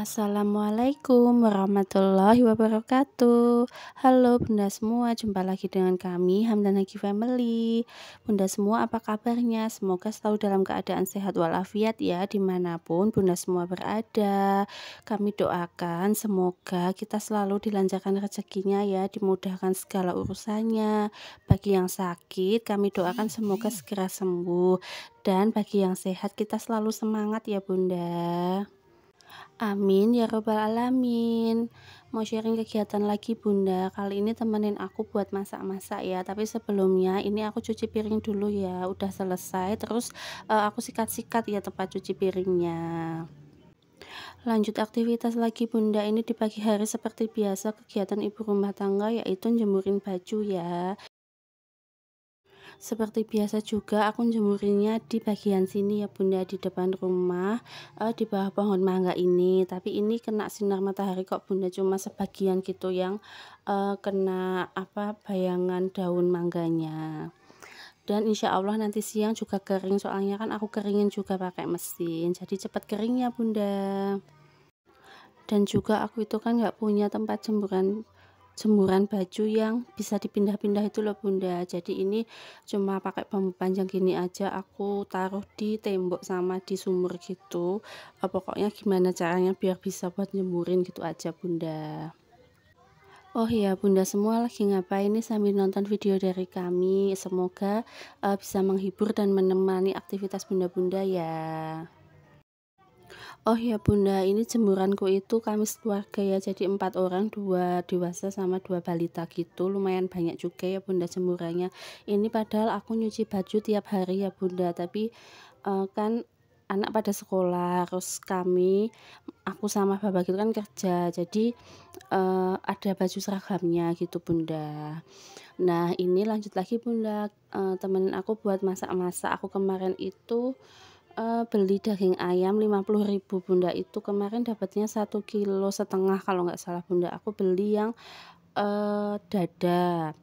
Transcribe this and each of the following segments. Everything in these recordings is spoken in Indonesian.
Assalamualaikum warahmatullahi wabarakatuh. Halo bunda semua, jumpa lagi dengan kami Hamdanaki Family. Bunda semua apa kabarnya? Semoga selalu dalam keadaan sehat walafiat ya, dimanapun bunda semua berada. Kami doakan semoga kita selalu dilancarkan rezekinya ya, dimudahkan segala urusannya. Bagi yang sakit kami doakan semoga segera sembuh, dan bagi yang sehat kita selalu semangat ya bunda. Amin ya robbal alamin. Mau sharing kegiatan lagi bunda. Kali ini temenin aku buat masak-masak ya. Tapi sebelumnya ini aku cuci piring dulu ya. Udah selesai. Terus aku sikat-sikat ya tempat cuci piringnya. Lanjut aktivitas lagi bunda. Ini di pagi hari seperti biasa kegiatan ibu rumah tangga yaitu jemurin baju ya. Seperti biasa juga aku jemurinnya di bagian sini ya bunda, di depan rumah, di bawah pohon mangga ini. Tapi ini kena sinar matahari kok bunda, cuma sebagian gitu yang kena bayangan daun mangganya. Dan insya Allah nanti siang juga kering, soalnya kan aku keringin juga pakai mesin, jadi cepat kering ya bunda. Dan juga aku itu kan nggak punya tempat jemuran baju yang bisa dipindah-pindah itu loh bunda. Jadi ini cuma pakai bambu panjang gini aja, aku taruh di tembok sama di sumur gitu. Pokoknya gimana caranya biar bisa buat jemurin gitu aja bunda. Oh iya bunda semua lagi ngapain nih sambil nonton video dari kami. Semoga bisa menghibur dan menemani aktivitas bunda-bunda ya. Oh ya bunda, ini jemuranku itu kami keluarga ya, jadi 4 orang, 2 dewasa sama 2 balita gitu. Lumayan banyak juga ya bunda jemurannya. Ini padahal aku nyuci baju tiap hari ya bunda, tapi kan anak pada sekolah, terus aku sama bapak gitu kan kerja, jadi ada baju seragamnya gitu bunda. Nah ini lanjut lagi bunda, temenin aku buat masak-masak. Aku kemarin itu beli daging ayam 50.000 bunda, itu kemarin dapatnya 1,5 kg kalau nggak salah bunda. Aku beli yang dada,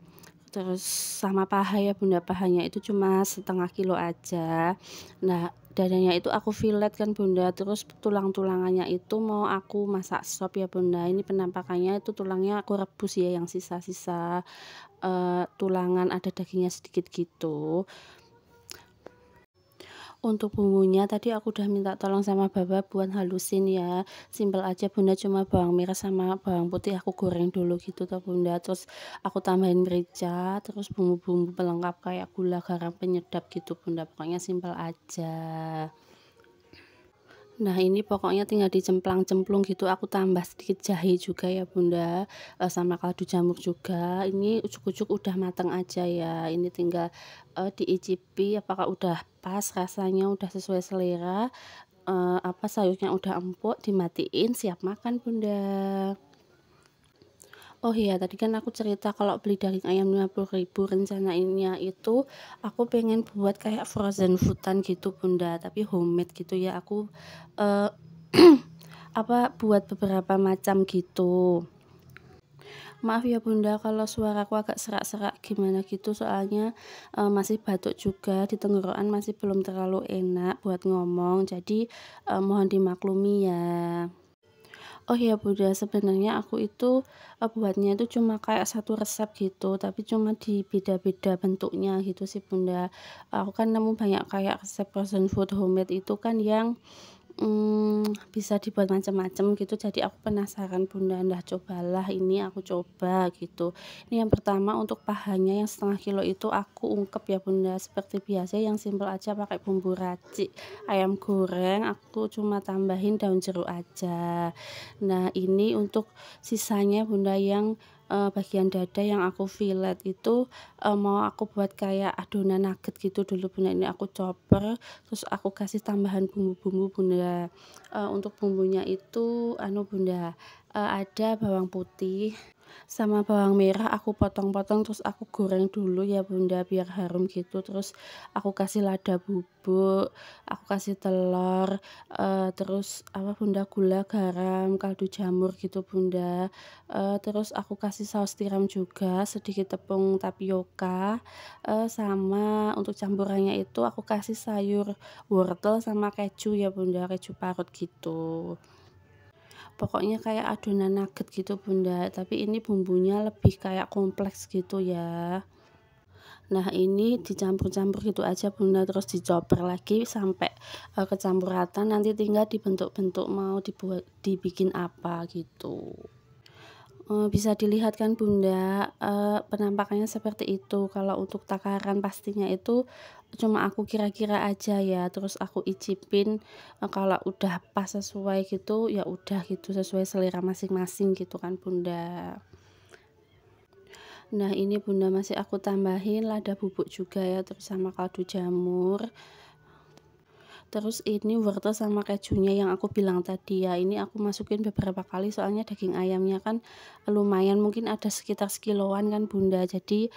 terus sama paha ya bunda, pahanya itu cuma 1/2 kilo aja. Nah dadanya itu aku fillet kan bunda, terus tulang-tulangannya itu mau aku masak sop ya bunda. Ini penampakannya itu tulangnya aku rebus ya, yang sisa-sisa tulangan ada dagingnya sedikit gitu. Untuk bumbunya tadi aku udah minta tolong sama bapak buat halusin ya, simpel aja bunda, cuma bawang merah sama bawang putih aku goreng dulu gitu toh bunda, terus aku tambahin merica, terus bumbu-bumbu pelengkap kayak gula, garam, penyedap gitu bunda, pokoknya simpel aja. Nah ini pokoknya tinggal dicemplang-cemplung gitu, aku tambah sedikit jahe juga ya bunda, sama kaldu jamur juga. Ini ujuk-ujuk udah mateng aja ya, ini tinggal diicipi apakah udah pas rasanya, udah sesuai selera, sayurnya udah empuk, dimatiin, siap makan bunda. Oh iya tadi kan aku cerita kalau beli daging ayam 50.000, rencanainnya itu aku pengen buat kayak frozen foodan gitu bunda, tapi homemade gitu ya. Aku eh, buat beberapa macam gitu. Maaf ya bunda kalau suaraku agak serak-serak gimana gitu, soalnya masih batuk juga, di tenggorokan masih belum terlalu enak buat ngomong, jadi mohon dimaklumi ya. Oh iya bunda, sebenarnya aku itu buatnya itu cuma kayak satu resep gitu, tapi cuma di beda-beda bentuknya gitu sih bunda. Aku kan nemu banyak kayak resep frozen food homemade itu kan yang bisa dibuat macam-macam gitu, jadi aku penasaran bunda, ndah cobalah ini, aku coba gitu. Ini yang pertama untuk pahanya yang 1/2 kilo itu aku ungkep ya bunda, seperti biasa yang simpel aja pakai bumbu racik, ayam goreng aku cuma tambahin daun jeruk aja. Nah ini untuk sisanya bunda yang bagian dada yang aku fillet itu, mau aku buat kayak adonan nugget gitu dulu Bunda, ini aku chopper, terus aku kasih tambahan bumbu-bumbu Bunda. Untuk bumbunya itu anu Bunda, ada bawang putih sama bawang merah aku potong-potong terus aku goreng dulu ya Bunda biar harum gitu, terus aku kasih lada bubuk, aku kasih telur, terus apa Bunda, gula, garam, kaldu jamur gitu Bunda, terus aku kasih saus tiram juga, sedikit tepung tapioka, sama untuk campurannya itu aku kasih sayur wortel sama keju ya Bunda, keju parut gitu. Pokoknya kayak adonan nugget gitu Bunda, tapi ini bumbunya lebih kayak kompleks gitu ya. Nah ini dicampur-campur gitu aja Bunda, terus dicoper lagi sampai, kecampur rata, nanti tinggal dibentuk-bentuk mau dibikin apa gitu. Bisa dilihat kan Bunda, penampakannya seperti itu. Kalau untuk takaran pastinya itu cuma aku kira-kira aja ya, terus aku icipin, kalau udah pas sesuai gitu, ya udah gitu, sesuai selera masing-masing gitu kan Bunda. Nah ini Bunda masih aku tambahin lada bubuk juga ya, terus sama kaldu jamur. Terus ini wortel sama kejunya yang aku bilang tadi ya, ini aku masukin beberapa kali soalnya daging ayamnya kan lumayan, mungkin ada sekitar sekiloan kan Bunda. Jadi,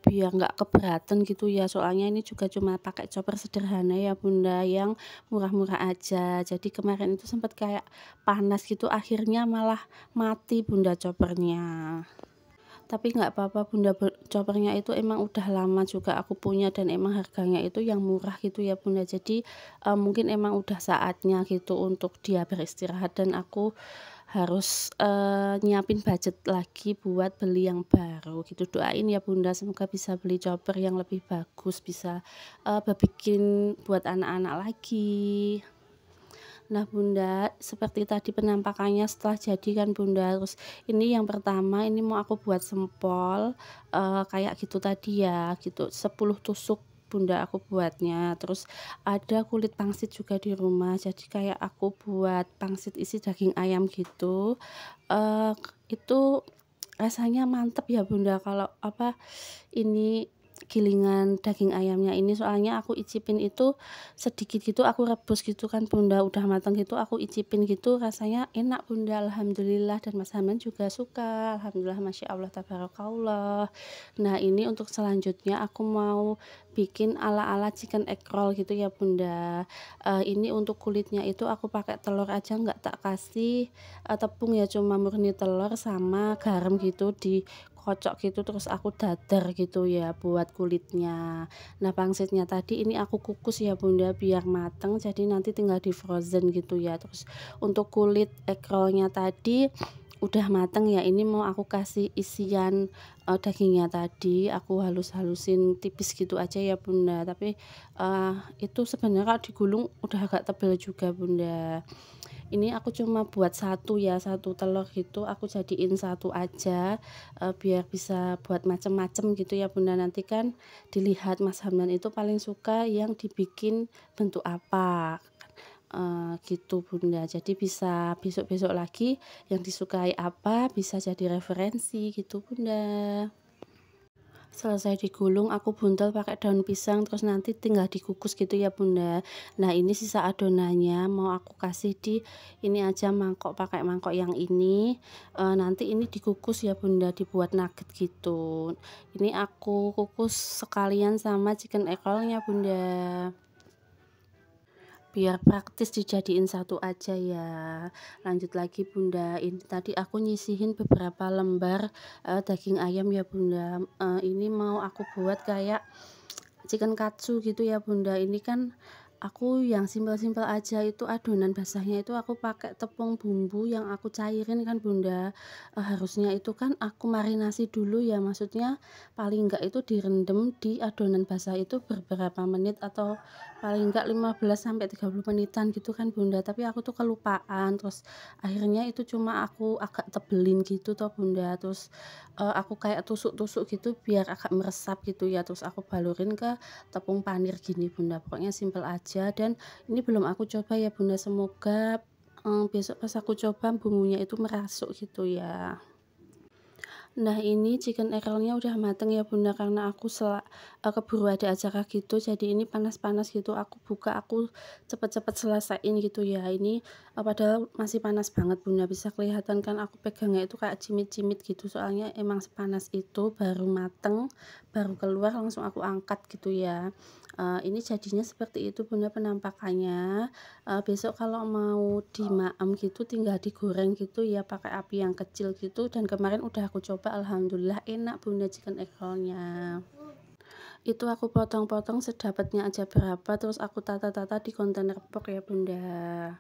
biar nggak keberatan gitu ya, soalnya ini juga cuma pakai chopper sederhana ya Bunda, yang murah-murah aja. Jadi kemarin itu sempat kayak panas gitu, akhirnya malah mati Bunda choppernya. Tapi nggak apa-apa Bunda, chopper-nya itu emang udah lama juga aku punya dan emang harganya itu yang murah gitu ya Bunda. Jadi, mungkin emang udah saatnya gitu untuk dia beristirahat dan aku harus, nyiapin budget lagi buat beli yang baru gitu. Doain ya Bunda semoga bisa beli chopper yang lebih bagus, bisa, bikin buat anak-anak lagi. Nah Bunda, seperti tadi penampakannya setelah jadi kan Bunda, terus ini yang pertama ini mau aku buat sempol, kayak gitu tadi ya, gitu 10 tusuk Bunda aku buatnya, terus ada kulit pangsit juga di rumah, jadi kayak aku buat pangsit isi daging ayam gitu, itu rasanya mantep ya Bunda kalau apa, ini gilingan daging ayamnya ini, soalnya aku icipin itu sedikit gitu, aku rebus gitu kan Bunda, udah matang gitu aku icipin gitu, rasanya enak Bunda, alhamdulillah, dan Mas Hamdan juga suka, alhamdulillah, masya Allah tabarakallah. Nah ini untuk selanjutnya aku mau bikin ala-ala chicken egg roll gitu ya Bunda. Ini untuk kulitnya itu aku pakai telur aja, nggak tak kasih, tepung ya, cuma murni telur sama garam gitu dikocok gitu, terus aku dadar gitu ya buat kulitnya. Nah pangsitnya tadi ini aku kukus ya Bunda biar mateng, jadi nanti tinggal di frozen gitu ya. Terus untuk kulit egg rollnya tadi udah mateng ya, ini mau aku kasih isian, dagingnya tadi aku halus-halusin tipis gitu aja ya Bunda, tapi, itu sebenarnya kalau digulung udah agak tebel juga Bunda. Ini aku cuma buat satu ya, satu telur gitu aku jadiin satu aja, biar bisa buat macem-macem gitu ya Bunda. Nanti kan dilihat Mas Hamdan itu paling suka yang dibikin bentuk apa, gitu Bunda. Jadi bisa besok-besok lagi yang disukai apa bisa jadi referensi gitu Bunda. Selesai digulung aku buntel pakai daun pisang, terus nanti tinggal dikukus gitu ya Bunda. Nah ini sisa adonannya mau aku kasih di ini aja mangkok, pakai mangkok yang ini, nanti ini dikukus ya Bunda, dibuat nugget gitu. Ini aku kukus sekalian sama chicken egg roll-nya Bunda. Biar praktis dijadiin satu aja ya. Lanjut lagi Bunda, ini tadi aku nyisihin beberapa lembar, daging ayam ya Bunda, ini mau aku buat kayak chicken katsu gitu ya Bunda. Ini kan aku yang simpel-simpel aja, itu adonan basahnya itu aku pakai tepung bumbu yang aku cairin kan Bunda, harusnya itu kan aku marinasi dulu ya, maksudnya paling enggak itu direndam di adonan basah itu beberapa menit atau paling enggak 15 sampai 30 menitan gitu kan Bunda, tapi aku tuh kelupaan, terus akhirnya itu cuma aku agak tebelin gitu toh Bunda, terus, aku kayak tusuk-tusuk gitu biar agak meresap gitu ya, terus aku balurin ke tepung panir gini Bunda, pokoknya simpel aja, dan ini belum aku coba ya Bunda, semoga, besok pas aku coba bumbunya itu merasuk gitu ya. Nah, ini chicken egg-roll-nya udah mateng ya Bunda, karena aku keburu ada acara gitu, jadi ini panas-panas gitu, aku buka, aku cepet-cepet selesaiin gitu ya. Ini, padahal masih panas banget Bunda, bisa kelihatan kan aku pegangnya itu kayak cimit-cimit gitu, soalnya emang sepanas itu, baru mateng, baru keluar langsung aku angkat gitu ya. Ini jadinya seperti itu Bunda penampakannya. Besok kalau mau dimaem gitu tinggal digoreng gitu ya pakai api yang kecil gitu, dan kemarin udah aku coba alhamdulillah enak Bunda chicken egg roll-nya. Itu aku potong-potong sedapatnya aja berapa, terus aku tata-tata di kontainer box ya Bunda.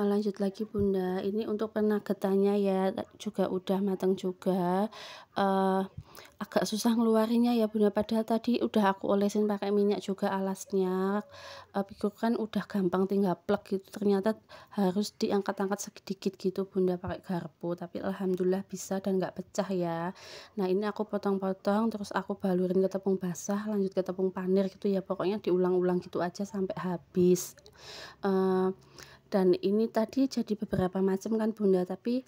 Lanjut lagi Bunda, ini untuk penagetannya ya juga udah matang juga, eee, agak susah ngeluarinnya ya Bunda, padahal tadi udah aku olesin pakai minyak juga alasnya, pikir kan udah gampang tinggal plek gitu, ternyata harus diangkat-angkat sedikit gitu Bunda pakai garpu, tapi alhamdulillah bisa dan nggak pecah ya. Nah, ini aku potong-potong terus aku balurin ke tepung basah, lanjut ke tepung panir gitu ya, pokoknya diulang-ulang gitu aja sampai habis. Eee dan ini tadi jadi beberapa macam kan Bunda, tapi,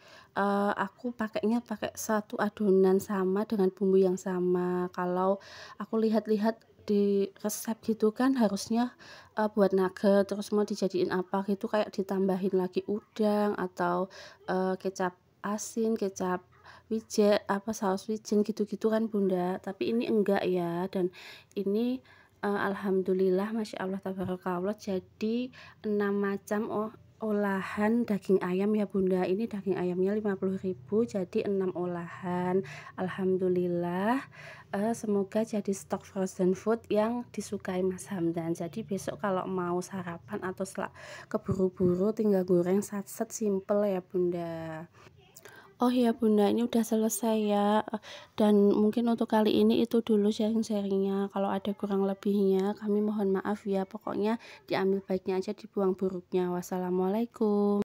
aku pakainya pakai satu adonan sama dengan bumbu yang sama. Kalau aku lihat-lihat di resep gitu kan harusnya, buat nugget terus mau dijadiin apa gitu kayak ditambahin lagi udang atau, kecap asin, kecap wijen apa, saus wijen gitu-gitu kan Bunda, tapi ini enggak ya, dan ini, alhamdulillah masya Allah tabarakallah jadi 6 macam olahan daging ayam ya Bunda, ini daging ayamnya 50.000 jadi 6 olahan. Alhamdulillah, semoga jadi stok frozen food yang disukai Mas Hamdan. Jadi besok kalau mau sarapan atau keburu-buru tinggal goreng satset simple ya Bunda. Oh iya Bunda, ini udah selesai ya, dan mungkin untuk kali ini itu dulu sharing-sharing-nya, kalau ada kurang lebihnya kami mohon maaf ya, pokoknya diambil baiknya aja dibuang buruknya. Wassalamualaikum.